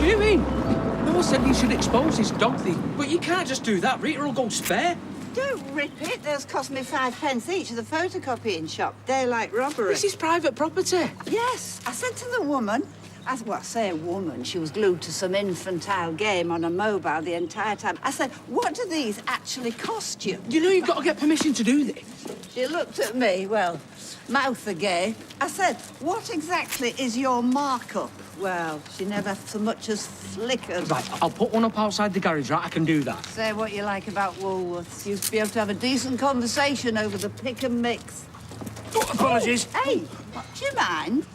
doing? No one said you should expose this dog thief, but you can't just do that. Rita will go spare. Don't rip it. Those cost me 5p each at the photocopying shop. Daylight robbery. This is private property. Yes, I said to the woman, I say a woman, she was glued to some infantile game on a mobile the entire time. I said, what do these actually cost you? You know you've got to get permission to do this. She looked at me, well, mouth agape. I said, what exactly is your markup? Well, she never so much as flickered. Right, I'll put one up outside the garage, right? I can do that. Say what you like about Woolworths. You'd be able to have a decent conversation over the pick and mix. Oh, apologies. Oh, hey, do you mind?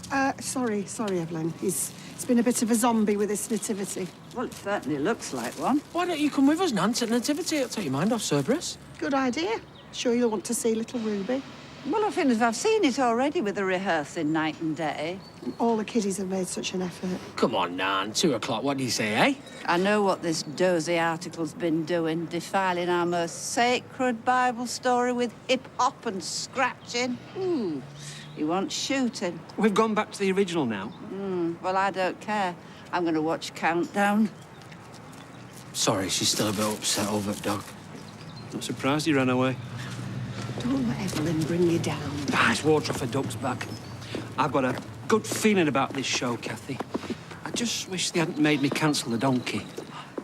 Sorry, Evelyn. He's been a bit of a zombie with this nativity. Well, it certainly looks like one. Why don't you come with us, Nance, at Nativity? It'll take your mind off Cerberus. Good idea. Sure you'll want to see little Ruby? Well, I think I've seen it already with the rehearsing night and day. All the kiddies have made such an effort. Come on, Nan. 2 o'clock. What do you say, eh? I know what this dozy article's been doing, defiling our most sacred Bible story with hip-hop and scratching. He wants shooting. We've gone back to the original now. Well, I don't care. I'm going to watch Countdown. Sorry, she's still a bit upset over the dog. Not surprised he ran away. Don't let Evelyn bring you down. It's water off a duck's back. I've got a good feeling about this show, Kathy. I just wish they hadn't made me cancel the donkey.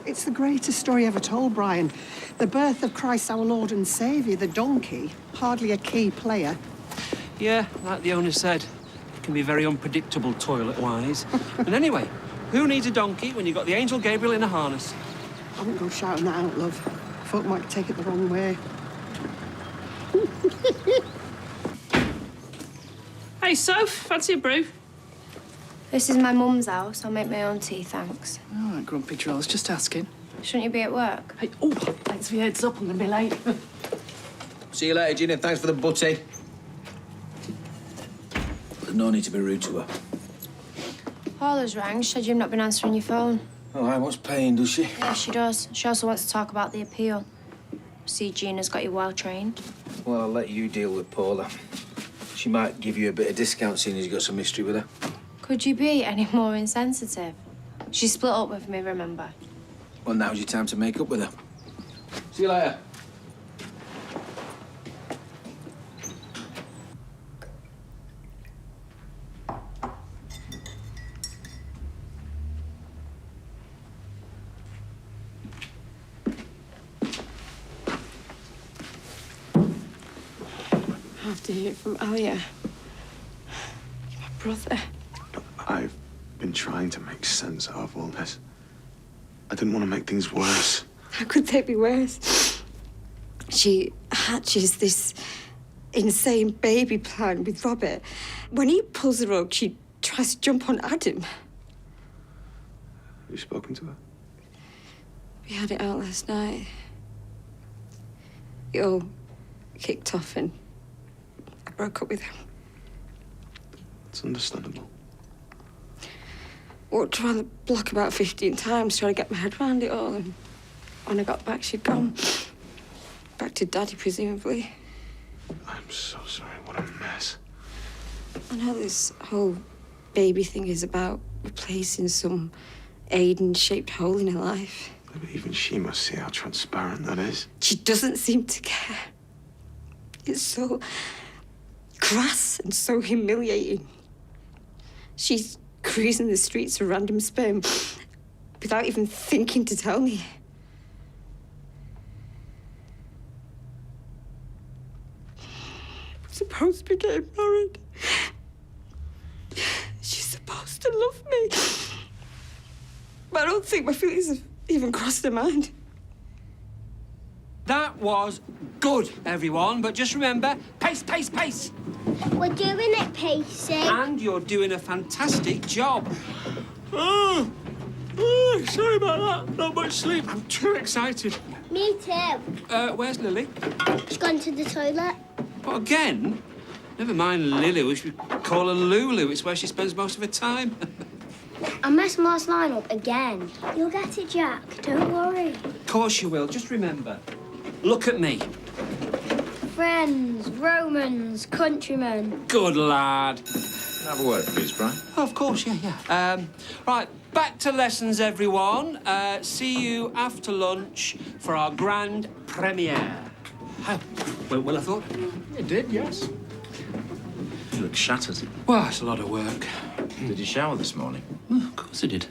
It's the greatest story ever told, Brian. The birth of Christ our Lord and Saviour, the donkey, hardly a key player. Yeah, like the owner said, it can be very unpredictable toilet-wise. And anyway, who needs a donkey when you've got the angel Gabriel in a harness? I wouldn't go shouting that out, love. Folk might take it the wrong way. Hey, Soph, fancy a brew? This is my mum's house. I'll make my own tea, thanks. All right, grumpy trolls, just asking. Shouldn't you be at work? Hey, oh, thanks for your heads up. I'm going to be late. See you later, Ginny. Thanks for the butty. There's no need to be rude to her. Paula's rang. She said you've not been answering your phone. Oh, I was paying, does she? Yeah, she does. She also wants to talk about the appeal. See, Gina's got you well trained. Well, I'll let you deal with Paula. She might give you a bit of discount seeing as you've got some history with her. Could you be any more insensitive? She split up with me, remember? Well, now's your time to make up with her. See you later. I have to hear from Alia. My brother. I've been trying to make sense out of all this. I didn't want to make things worse. How could they be worse? She hatches this insane baby plan with Robert. When he pulls the rug, she tries to jump on Adam. Have you spoken to her? We had it out last night. It all kicked off and I broke up with him. It's understandable. Walked around the block about 15 times trying to get my head around it all, and when I got back, she'd gone. Back to Daddy, presumably. I'm so sorry. What a mess. I know this whole baby thing is about replacing some Aiden-shaped hole in her life. But even she must see how transparent that is. She doesn't seem to care. It's so crass and so humiliating. She's cruising the streets of random sperm without even thinking to tell me. I'm supposed to be getting married. She's supposed to love me. But I don't think my feelings have even crossed her mind. That was good, everyone. But just remember, pace, pace, pace. We're doing it, Pacey. And you're doing a fantastic job. Sorry about that. Not much sleep. I'm too excited. Me too. Where's Lily? She's gone to the toilet. What, again? Never mind Lily. We should call her Lulu. It's where she spends most of her time. I messed Mar's line up again. You'll get it, Jack. Don't worry. Of course you will. Just remember, look at me. Friends, Romans, countrymen. Good lad. Can I have a word, please, Brian? Oh, of course, yeah. Right, back to lessons, everyone. See you after lunch for our grand premiere. How? Well, I thought. It did, yes. You look shattered. Well, it's a lot of work. Did you shower this morning? Well, of course I did.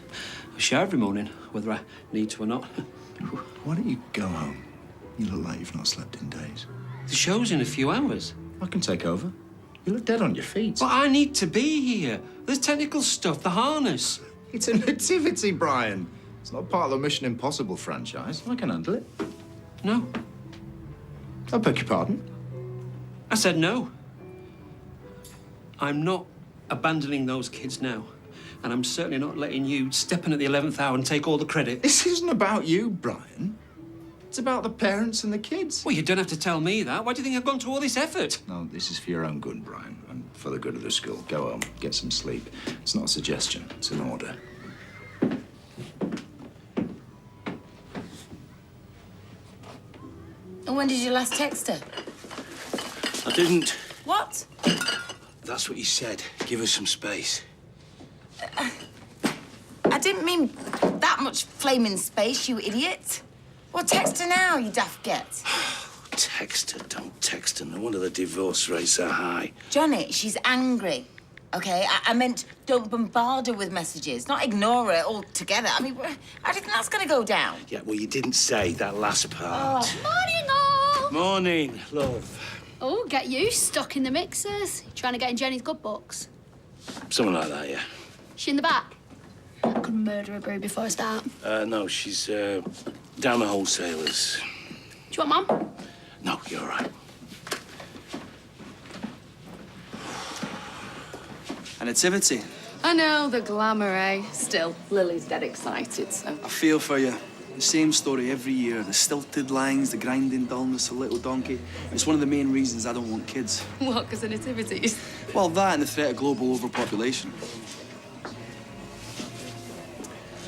I shower every morning, whether I need to or not. Why don't you go home? You look like you've not slept in days. The show's in a few hours. I can take over. You look dead on your feet. But I need to be here. There's technical stuff, the harness. It's a nativity, Brian. It's not part of the Mission Impossible franchise. I can handle it. No. I beg your pardon? I said no. I'm not abandoning those kids now. And I'm certainly not letting you step in at the 11th hour and take all the credit. This isn't about you, Brian. It's about the parents and the kids. Well, you don't have to tell me that. Why do you think I've gone to all this effort? No, this is for your own good, Brian, and for the good of the school. Go home, get some sleep. It's not a suggestion, it's an order. And when did you last text her? I didn't. What? That's what you said. Give us some space. I didn't mean that much flaming space, you idiot. Well, text her now, you daft get. Text her, don't text her. No wonder the divorce rates are high. Johnny, she's angry. Okay, I meant don't bombard her with messages, not ignore her altogether. I mean, how do you think that's going to go down? Yeah, well, you didn't say that last part. Morning, all! Morning, love. Oh, get you stuck in the mixers. You trying to get in Jenny's good books? Something like that, yeah. She in the back? I could murder a brew before I start. No, she's down the wholesalers. Do you want Mum? No, you're all right. A nativity. I know, the glamour, eh? Still, Lily's dead excited, so... I feel for you. The same story every year. The stilted lines, the grinding dullness of little donkey. It's one of the main reasons I don't want kids. What, because of nativities? Well, that and the threat of global overpopulation.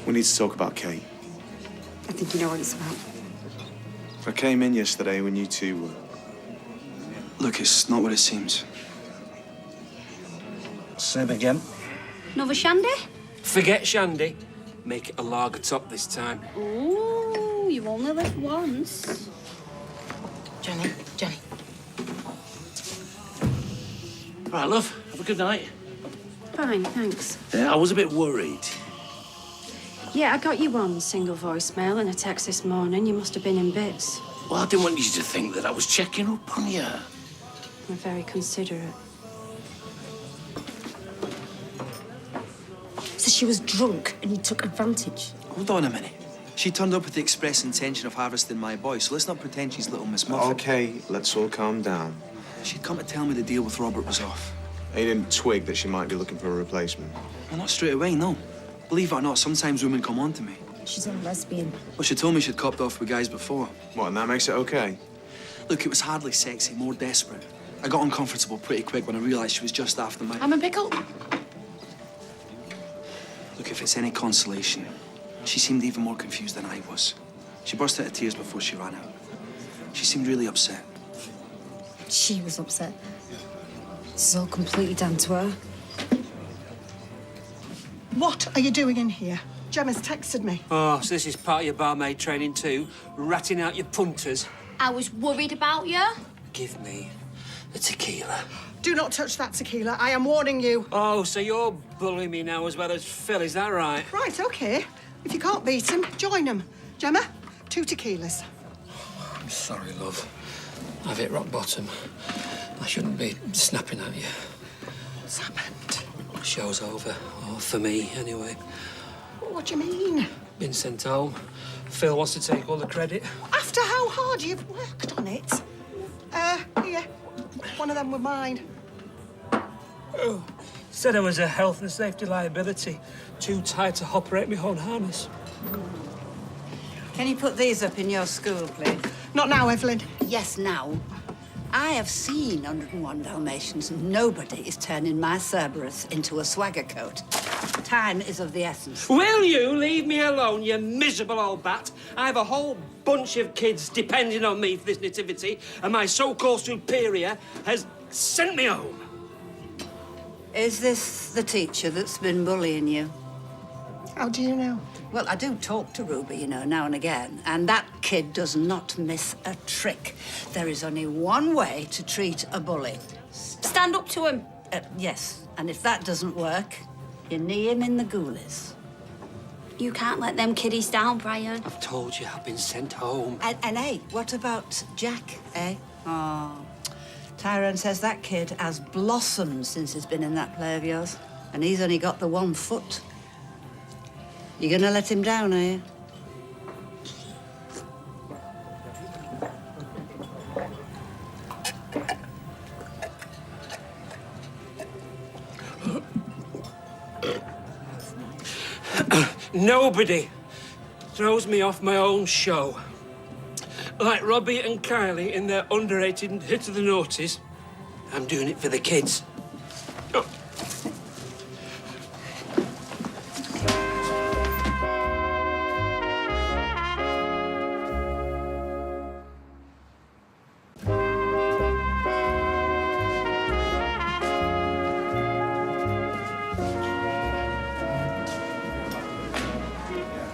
We need to talk about Kate. I think you know what it's about. I came in yesterday when you two were... Look, it's not what it seems. Same again. Another shandy? Forget shandy. Make it a lager top this time. Ooh, you only live once. Johnny. Right, love. Have a good night. Fine, thanks. Yeah, I was a bit worried. Yeah, I got you one single voicemail and a text this morning. You must have been in bits. Well, I didn't want you to think that I was checking up on you. You're very considerate. So she was drunk and you took advantage? Hold on a minute. She turned up with the express intention of harvesting my boy, so let's not pretend she's little Miss Muffet. Okay, let's all calm down. She'd come to tell me the deal with Robert was off. You didn't twig that she might be looking for a replacement? Well, not straight away, no. Believe it or not, sometimes women come on to me. She's a lesbian. Well, she told me she'd copped off with guys before. What, and that makes it okay? Look, it was hardly sexy, more desperate. I got uncomfortable pretty quick when I realised she was just after my... I'm a pickle. Look, if it's any consolation, she seemed even more confused than I was. She burst out of tears before she ran out. She seemed really upset. She was upset. This is all completely down to her. What are you doing in here? Gemma's texted me. Oh, so this is part of your barmaid training too? Ratting out your punters? I was worried about you. Give me the tequila. Do not touch that tequila. I am warning you. Oh, so you're bullying me now as well as Phil, is that right? Right, OK. If you can't beat him, join him. Gemma, 2 tequilas. I'm sorry, love. I've hit rock bottom. I shouldn't be snapping at you. What's happened? Show's over. Oh, for me, anyway. What do you mean? Been sent home. Phil wants to take all the credit. After how hard you've worked on it. Here. One of them were mine. Oh. Said I was a health and safety liability. Too tired to operate my own harness. Can you put these up in your school, please? Not now, Evelyn. Yes, now. I have seen 101 Dalmatians, and nobody is turning my Cerberus into a swagger coat. Time is of the essence. Will you leave me alone, you miserable old bat? I have a whole bunch of kids depending on me for this nativity, and my so-called superior has sent me home. Is this the teacher that's been bullying you? How do you know? Well, I do talk to Ruby, you know, now and again, and that kid does not miss a trick. There is only one way to treat a bully. Stand up to him. Yes, and if that doesn't work, you knee him in the ghoulies. You can't let them kiddies down, Brian. I've told you I've been sent home. And hey, what about Jack, eh? Oh, Tyrone says that kid has blossomed since he's been in that play of yours, and he's only got the 1 foot. You gonna let him down, are you? Nobody throws me off my own show. Like Robbie and Kylie in their underrated hit of the noughties. I'm doing it for the kids. Oh.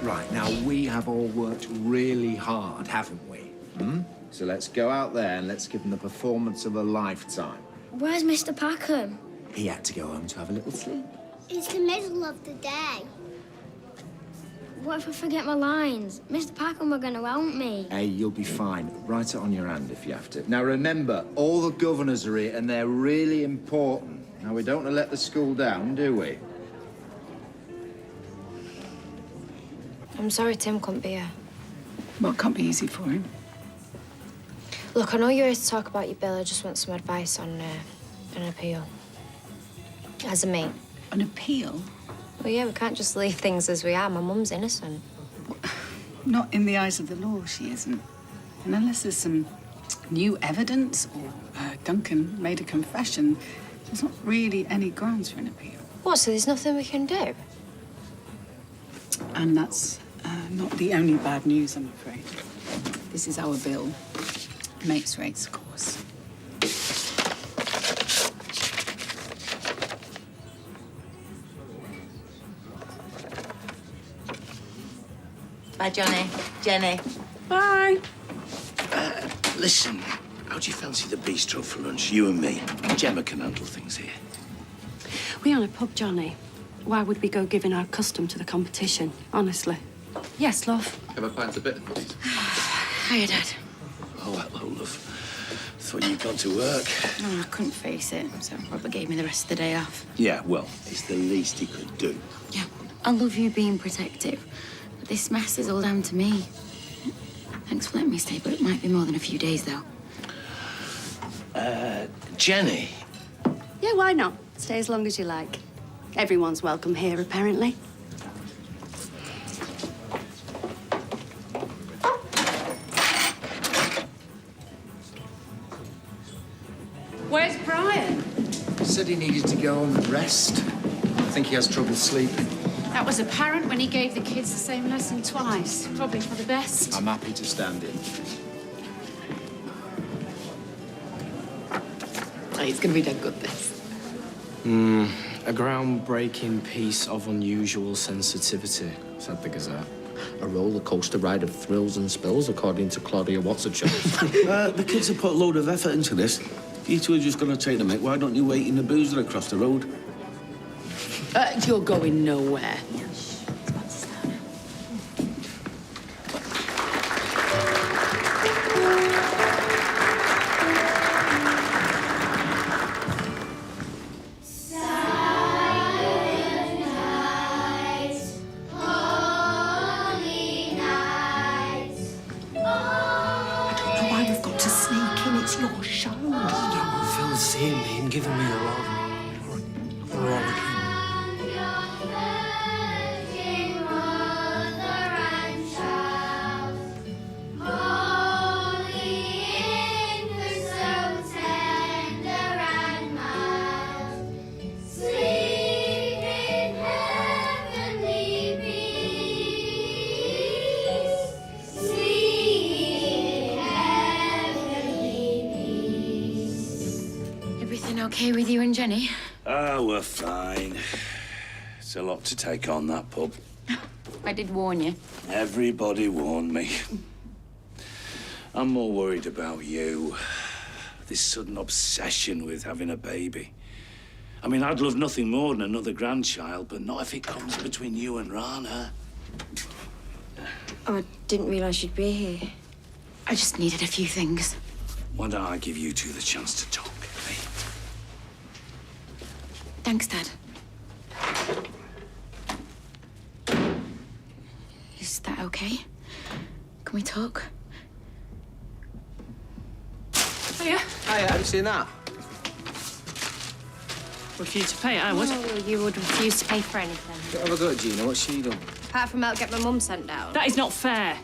Right, now we have all worked really hard, haven't we? So let's go out there and let's give them the performance of a lifetime. Where's Mr. Packham? He had to go home to have a little sleep. It's the middle of the day. What if I forget my lines? Mr. Packham are going to help me. Hey, you'll be fine. Write it on your hand if you have to. Now remember, all the governors are here and they're really important. Now we don't want to let the school down, do we? I'm sorry Tim couldn't be here. Well, it can't be easy for him. Look, I know you're here to talk about your bill. I just want some advice on an appeal. As a mate. An appeal? Well, yeah, we can't just leave things as we are. My mum's innocent. Not in the eyes of the law, she isn't. And unless there's some new evidence or Duncan made a confession, there's not really any grounds for an appeal. What, so there's nothing we can do? And that's not the only bad news, I'm afraid. This is our bill. Mate's rates, of course. Bye, Johnny. Jenny. Bye. Listen, how do you fancy the bistro for lunch? You and me. Gemma can handle things here. We own a pub, Johnny. Why would we go giving our custom to the competition, honestly? Yes, love. Have a pint of bitter, please. Hiya, Dad. Oh, hello, love. Thought you'd gone to work. Oh, I couldn't face it, so Robert gave me the rest of the day off. Yeah, well, it's the least he could do. Yeah, I love you being protective, but this mess is all down to me. Thanks for letting me stay, but it might be more than a few days, though. Jenny? Yeah, why not? Stay as long as you like. Everyone's welcome here, apparently. Where's Brian? Said he needed to go home and rest. I think he has trouble sleeping. That was apparent when he gave the kids the same lesson twice. Probably for the best. I'm happy to stand in. Oh, it's going to be dead good, this. A groundbreaking piece of unusual sensitivity, said the Gazette. A roller coaster ride of thrills and spills, according to Claudia What's-a-Chops. The kids have put a load of effort into this. If you two are just going to take the mick, why don't you wait in the boozer across the road? You're going nowhere. Seeing me and giving me a lot. Okay with you and Jenny? Oh, we're fine. It's a lot to take on, that pub. I did warn you. Everybody warned me. I'm more worried about you. This sudden obsession with having a baby. I mean, I'd love nothing more than another grandchild, but not if it comes between you and Rana. Oh, I didn't realise you'd be here. I just needed a few things. Why don't I give you two the chance to talk, eh? Thanks, Dad. Is that okay? Can we talk? Hiya. Hey, have you seen that? Refuse to pay, I would. Oh, you would refuse to pay for anything. Don't have a go at Gina. What's she done? Apart from help get my mum sent down. That is not fair.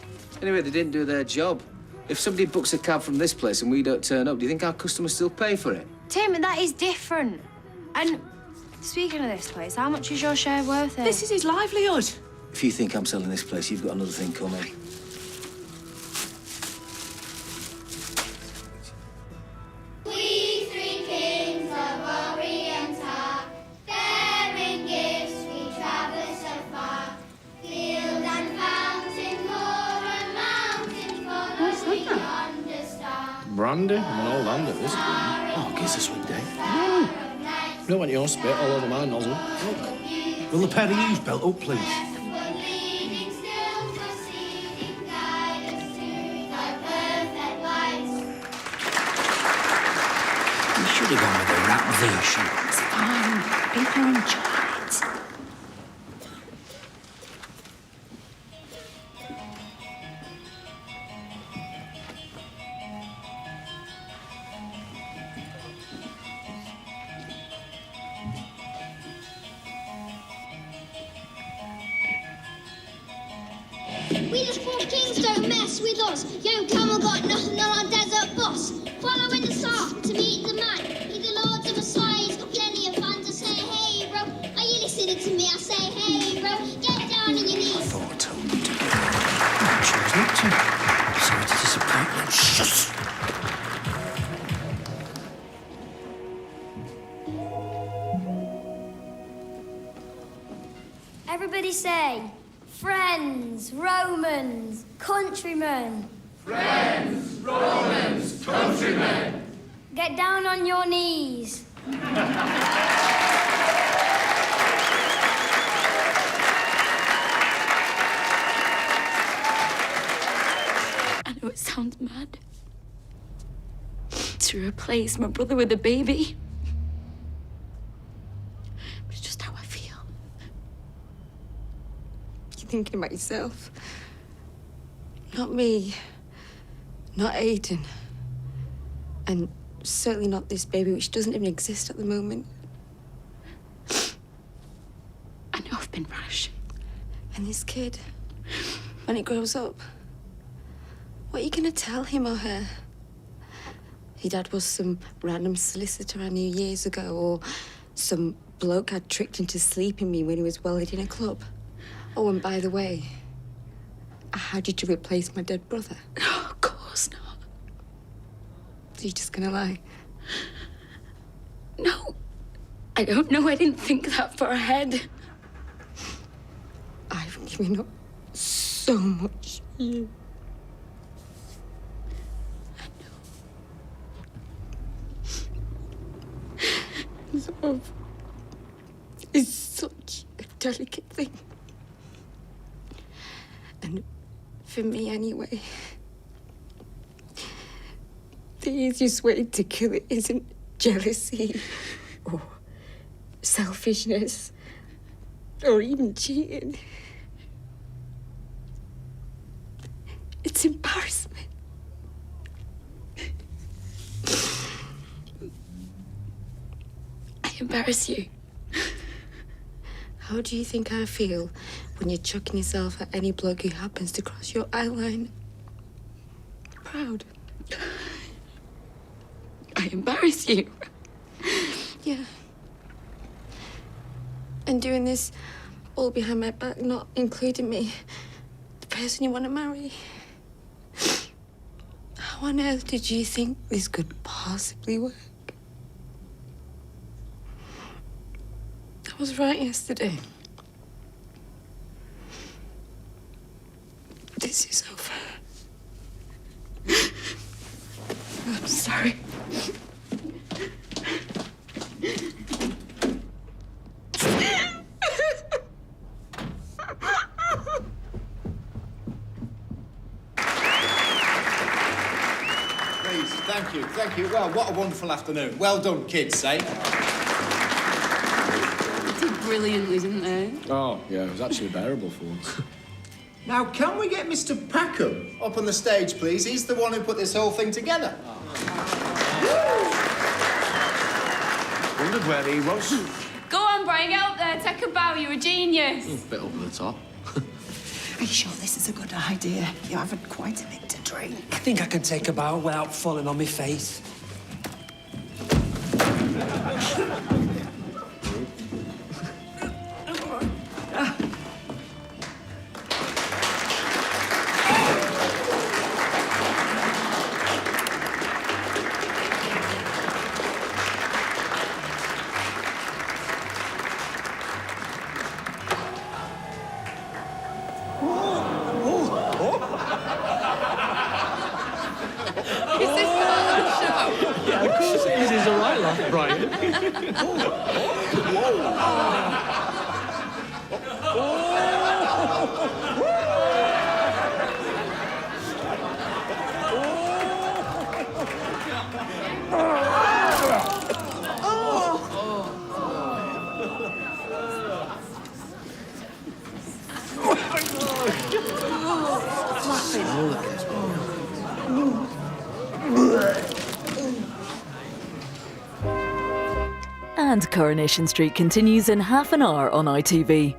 Anyway, they didn't do their job. If somebody books a cab from this place and we don't turn up, do you think our customers still pay for it? Tim, that is different. And speaking of this place, how much is your share worth? This is his livelihood. If you think I'm selling this place, you've got another thing coming. We three kings of Orient are, bearing gifts we travel so far. Field and fountain, moor and mountain, follow yonder star. Brandy? I'm an old hand at this. Oh, gives us sweet day. Don't want your spit all over my nozzle. Will the pair of yous belt up, please? Leading still, proceeding, guide us to thy perfect light. You should have gone with the rap version. It's fine. People enjoy it. We the four kings don't mess with us. Young camel got nothing on our desert bus. Following the star to meet the man. He the Lord's a Messiah, he's got plenty of fans. I say, hey, bro. Are you listening to me? I say, hey, bro. Get down on your knees. I thought I told you to. I chose not to. Sorry to disappoint you. Shut. Everybody say, friends, Romans, countrymen. Friends, Romans, countrymen. Get down on your knees. I know it sounds mad. To replace my brother with a baby. But it's just how I feel. You're thinking about yourself. Not me. Not Aiden. And certainly not this baby, which doesn't even exist at the moment. I know I've been rash. And this kid, when he grows up, what are you gonna tell him or her? Your dad was some random solicitor I knew years ago, or some bloke I'd tricked into sleeping me when he was welded in a club. Oh, and by the way, how did you replace my dead brother? Oh, of course not. So you're just gonna lie? No. I don't know. I didn't think that far ahead. I've given up so much for you. Love is such a delicate thing. And for me, anyway, the easiest way to kill it isn't jealousy or selfishness or even cheating. It's embarrassment. I embarrass you. How do you think I feel when you're chucking yourself at any bloke who happens to cross your eye line? Proud. I embarrass you. Yeah. And doing this all behind my back, not including me, the person you want to marry. How on earth did you think this could possibly work? I was right yesterday. This is over. I'm sorry. Please, thank you, thank you. Well, what a wonderful afternoon. Well done, kids, eh? Did brilliantly, didn't they? Oh, yeah, it was actually bearable for once. Now, can we get Mr. Packham up on the stage, please? He's the one who put this whole thing together. Wondered where he was. Go on, Brian, get up there. Take a bow. You're a genius. Bit over the top. Are you sure this is a good idea? You haven't quite a bit to drink. I think I can take a bow without falling on my face. Is this part of the show? Yeah, of course it is. It's a right laugh, Brian. And Coronation Street continues in half an hour on ITV.